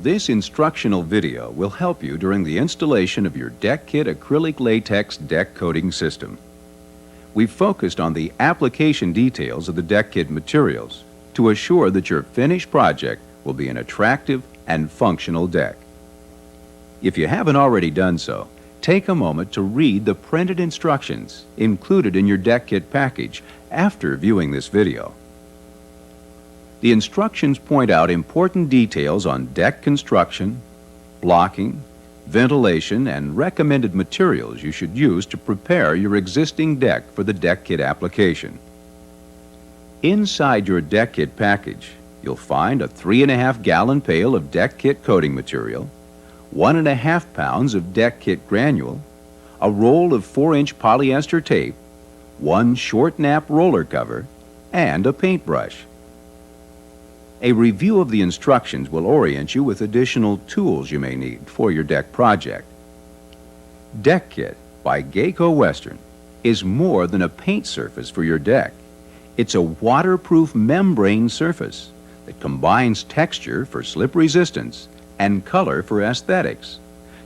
This instructional video will help you during the installation of your Deck Kit acrylic latex deck coating system. We've focused on the application details of the Deck Kit materials to assure that your finished project will be an attractive and functional deck. If you haven't already done so, take a moment to read the printed instructions included in your Deck Kit package after viewing this video. The instructions point out important details on deck construction, blocking, ventilation, and recommended materials you should use to prepare your existing deck for the Deck Kit application. Inside your Deck Kit package, you'll find a 3.5-gallon pail of Deck Kit coating material, 1.5 pounds of Deck Kit granule, a roll of 4-inch polyester tape, 1 short nap roller cover, and a paintbrush. A review of the instructions will orient you with additional tools you may need for your deck project. Deck Kit by Gaco Western is more than a paint surface for your deck. It's a waterproof membrane surface that combines texture for slip resistance and color for aesthetics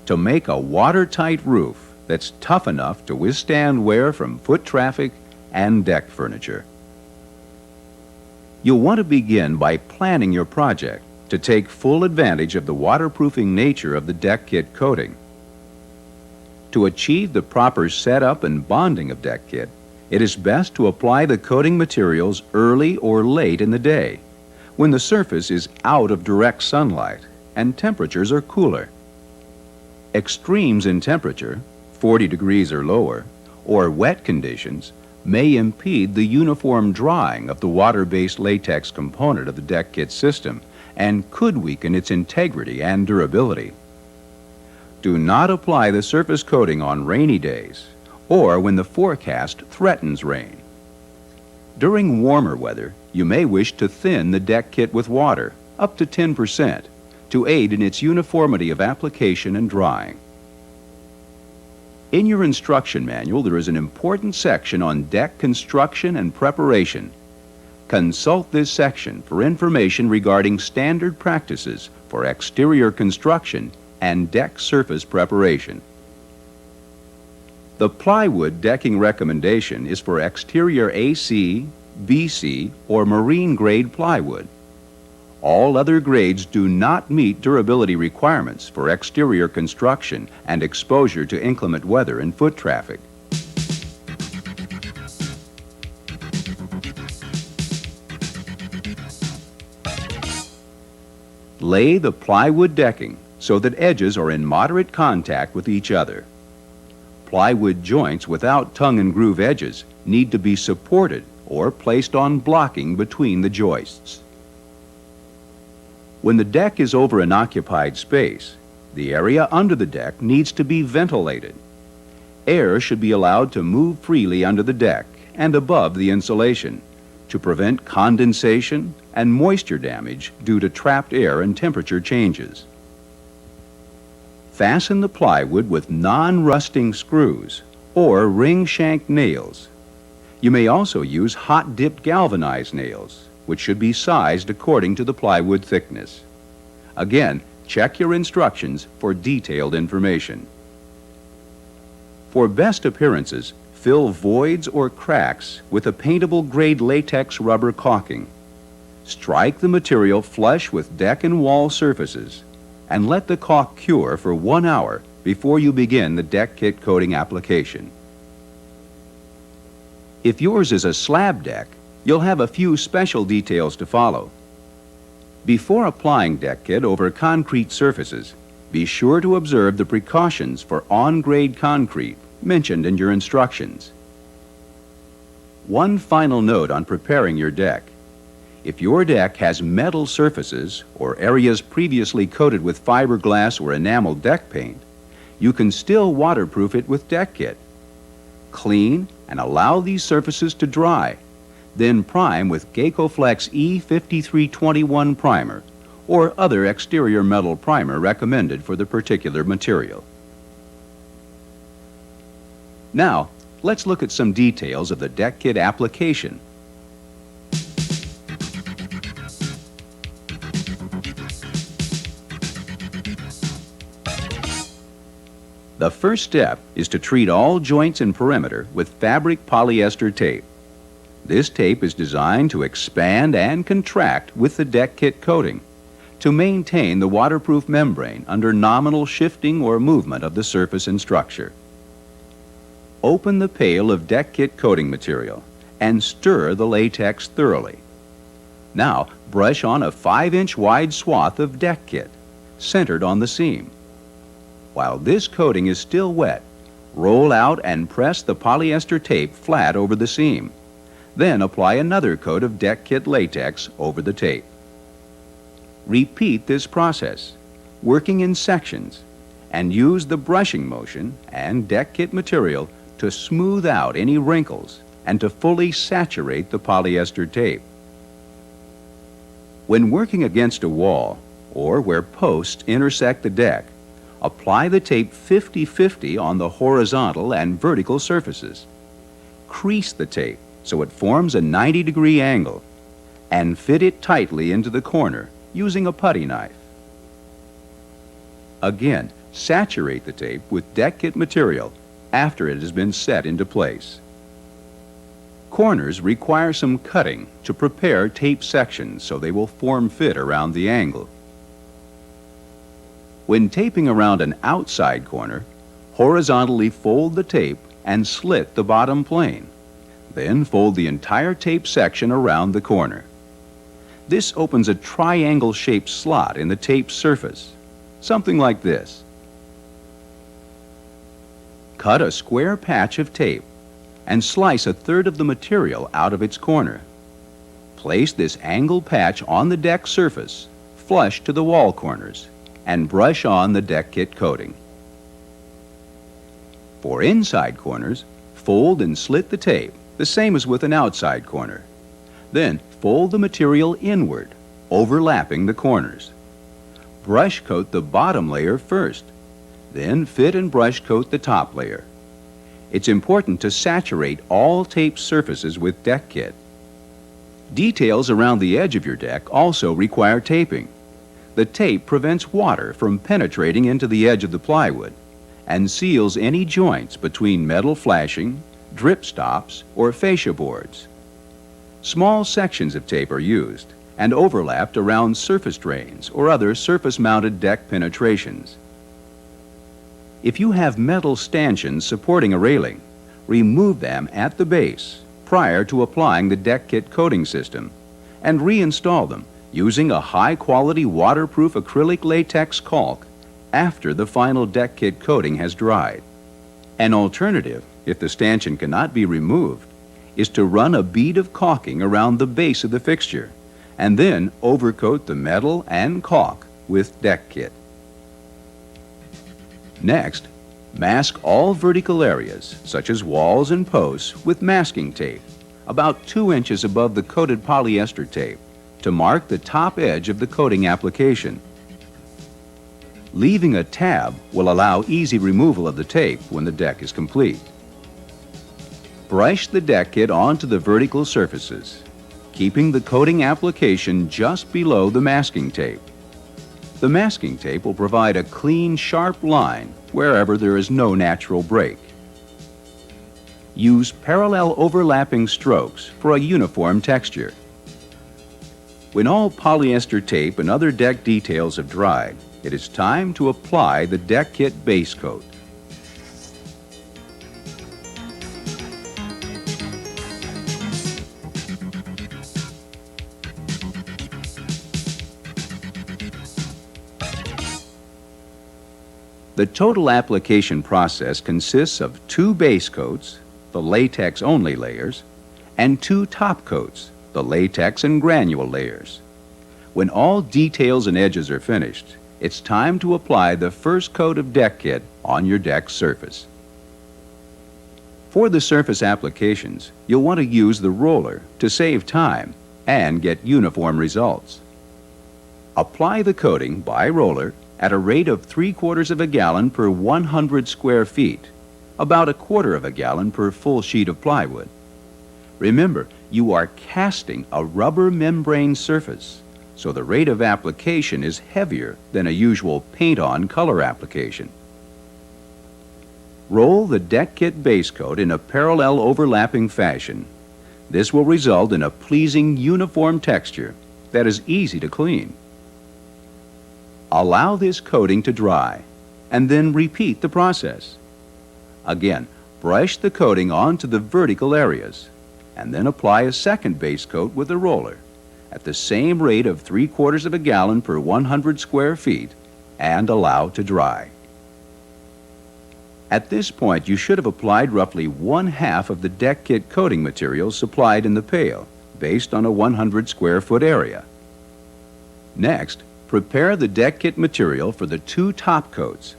to make a watertight roof that's tough enough to withstand wear from foot traffic and deck furniture. You'll want to begin by planning your project to take full advantage of the waterproofing nature of the Deck Kit coating. To achieve the proper setup and bonding of Deck Kit, it is best to apply the coating materials early or late in the day, when the surface is out of direct sunlight and temperatures are cooler. Extremes in temperature, 40 degrees or lower, or wet conditions may impede the uniform drying of the water-based latex component of the Deck Kit system and could weaken its integrity and durability. Do not apply the surface coating on rainy days or when the forecast threatens rain. During warmer weather, you may wish to thin the Deck Kit with water, up to 10%, to aid in its uniformity of application and drying. In your instruction manual, there is an important section on deck construction and preparation. Consult this section for information regarding standard practices for exterior construction and deck surface preparation. The plywood decking recommendation is for exterior AC, BC, or marine grade plywood. All other grades do not meet durability requirements for exterior construction and exposure to inclement weather and foot traffic. Lay the plywood decking so that edges are in moderate contact with each other. Plywood joints without tongue and groove edges need to be supported or placed on blocking between the joists. When the deck is over an occupied space, the area under the deck needs to be ventilated. Air should be allowed to move freely under the deck and above the insulation to prevent condensation and moisture damage due to trapped air and temperature changes. Fasten the plywood with non-rusting screws or ring-shank nails. You may also use hot-dipped galvanized nails, which should be sized according to the plywood thickness. Again, check your instructions for detailed information. For best appearances, fill voids or cracks with a paintable grade latex rubber caulking. Strike the material flush with deck and wall surfaces and let the caulk cure for 1 hour before you begin the Deck Kit coating application. If yours is a slab deck, you'll have a few special details to follow. Before applying Deck Kit over concrete surfaces, be sure to observe the precautions for on-grade concrete mentioned in your instructions. One final note on preparing your deck. If your deck has metal surfaces or areas previously coated with fiberglass or enamel deck paint, you can still waterproof it with Deck Kit. Clean and allow these surfaces to dry. Then prime with GacoFlex E5321 primer or other exterior metal primer recommended for the particular material. Now, let's look at some details of the Deck Kit application. The first step is to treat all joints and perimeter with fabric polyester tape. This tape is designed to expand and contract with the deck kit coating to maintain the waterproof membrane under nominal shifting or movement of the surface and structure. Open the pail of deck kit coating material and stir the latex thoroughly. Now brush on a 5-inch wide swath of deck kit centered on the seam. While this coating is still wet, roll out and press the polyester tape flat over the seam. Then apply another coat of deck kit latex over the tape. Repeat this process, working in sections, and use the brushing motion and deck kit material to smooth out any wrinkles and to fully saturate the polyester tape. When working against a wall or where posts intersect the deck, apply the tape 50-50 on the horizontal and vertical surfaces. Crease the tape so it forms a 90-degree angle and fit it tightly into the corner using a putty knife. Again, saturate the tape with deck kit material after it has been set into place. Corners require some cutting to prepare tape sections so they will form fit around the angle. When taping around an outside corner, horizontally fold the tape and slit the bottom plane. Then fold the entire tape section around the corner. This opens a triangle-shaped slot in the tape surface, something like this. Cut a square patch of tape and slice 1/3 of the material out of its corner. Place this angled patch on the deck surface, flush to the wall corners, and brush on the deck kit coating. For inside corners, fold and slit the tape, the same as with an outside corner. Then fold the material inward, overlapping the corners. Brush coat the bottom layer first, then fit and brush coat the top layer. It's important to saturate all tape surfaces with deck kit. Details around the edge of your deck also require taping. The tape prevents water from penetrating into the edge of the plywood and seals any joints between metal flashing, drip stops, or fascia boards. Small sections of tape are used and overlapped around surface drains or other surface-mounted deck penetrations. If you have metal stanchions supporting a railing, remove them at the base prior to applying the deck kit coating system and reinstall them using a high-quality waterproof acrylic latex caulk after the final deck kit coating has dried. An alternative, if the stanchion cannot be removed, is to run a bead of caulking around the base of the fixture and then overcoat the metal and caulk with deck kit. Next, mask all vertical areas, such as walls and posts, with masking tape, about 2 inches above the coated polyester tape, to mark the top edge of the coating application. Leaving a tab will allow easy removal of the tape when the deck is complete. Brush the deck kit onto the vertical surfaces, keeping the coating application just below the masking tape. The masking tape will provide a clean, sharp line wherever there is no natural break. Use parallel overlapping strokes for a uniform texture. When all polyester tape and other deck details have dried, it is time to apply the deck kit base coat. The total application process consists of 2 base coats, the latex-only layers, and 2 top coats, the latex and granule layers. When all details and edges are finished, it's time to apply the first coat of deck kit on your deck surface. For the surface applications, you'll want to use the roller to save time and get uniform results. Apply the coating by roller at a rate of 3/4 gallon per 100 square feet, about 1/4 gallon per full sheet of plywood. Remember, you are casting a rubber membrane surface, so the rate of application is heavier than a usual paint-on color application. Roll the deck kit base coat in a parallel overlapping fashion. This will result in a pleasing uniform texture that is easy to clean. Allow this coating to dry and then repeat the process. Again, brush the coating onto the vertical areas and then apply a second base coat with a roller at the same rate of 3/4 of a gallon per 100 square feet and allow to dry. At this point, you should have applied roughly 1/2 of the deck kit coating material supplied in the pail, based on a 100 square foot area. Next, prepare the deck kit material for the 2 top coats.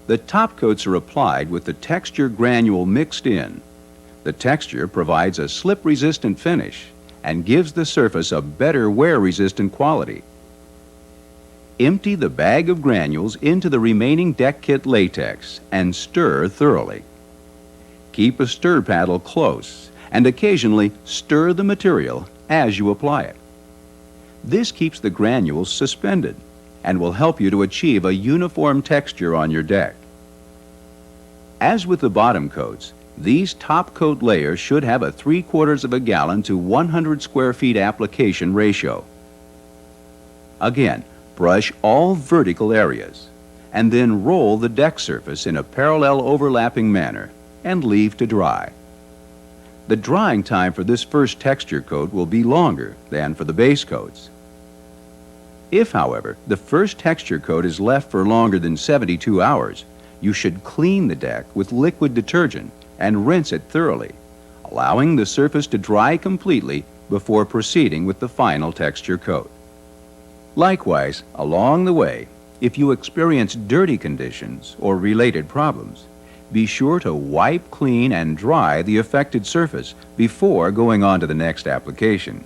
The top coats are applied with the texture granule mixed in. The texture provides a slip-resistant finish and gives the surface a better wear-resistant quality. Empty the bag of granules into the remaining deck kit latex and stir thoroughly. Keep a stir paddle close and occasionally stir the material as you apply it. This keeps the granules suspended and will help you to achieve a uniform texture on your deck. As with the bottom coats, these top coat layers should have a 3/4 of a gallon to 100 square feet application ratio. Again, brush all vertical areas and then roll the deck surface in a parallel overlapping manner and leave to dry. The drying time for this first texture coat will be longer than for the base coats. If, however, the first texture coat is left for longer than 72 hours, you should clean the deck with liquid detergent and rinse it thoroughly, allowing the surface to dry completely before proceeding with the final texture coat. Likewise, along the way, if you experience dirty conditions or related problems, be sure to wipe clean and dry the affected surface before going on to the next application.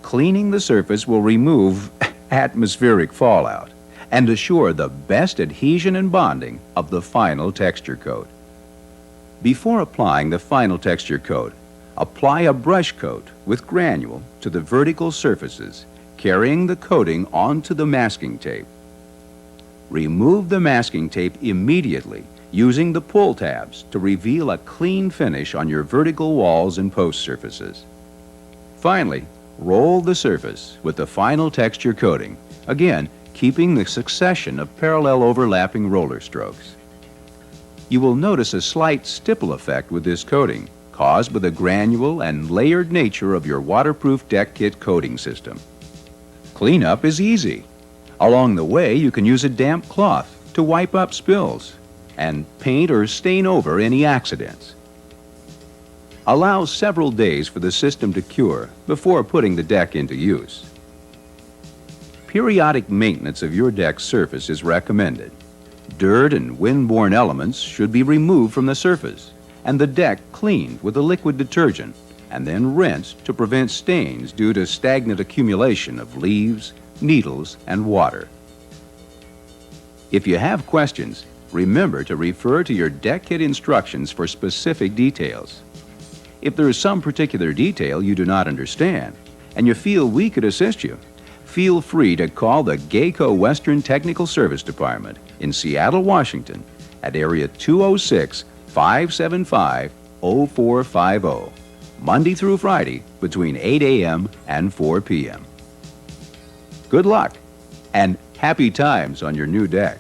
Cleaning the surface will remove atmospheric fallout and assure the best adhesion and bonding of the final texture coat. Before applying the final texture coat, apply a brush coat with granule to the vertical surfaces, carrying the coating onto the masking tape. Remove the masking tape immediately using the pull tabs to reveal a clean finish on your vertical walls and post surfaces. Finally, roll the surface with the final texture coating, again keeping the succession of parallel overlapping roller strokes. You will notice a slight stipple effect with this coating, caused by the granule and layered nature of your waterproof deck kit coating system. Cleanup is easy. Along the way, you can use a damp cloth to wipe up spills and paint or stain over any accidents. Allow several days for the system to cure before putting the deck into use. Periodic maintenance of your deck surface is recommended. Dirt and wind-borne elements should be removed from the surface and the deck cleaned with a liquid detergent and then rinsed to prevent stains due to stagnant accumulation of leaves, needles, and water. If you have questions, remember to refer to your deck kit instructions for specific details. If there is some particular detail you do not understand and you feel we could assist you, feel free to call the GACO Western Technical Service Department in Seattle, Washington at area 206-575-0450, Monday through Friday between 8 a.m. and 4 p.m. Good luck and happy times on your new deck.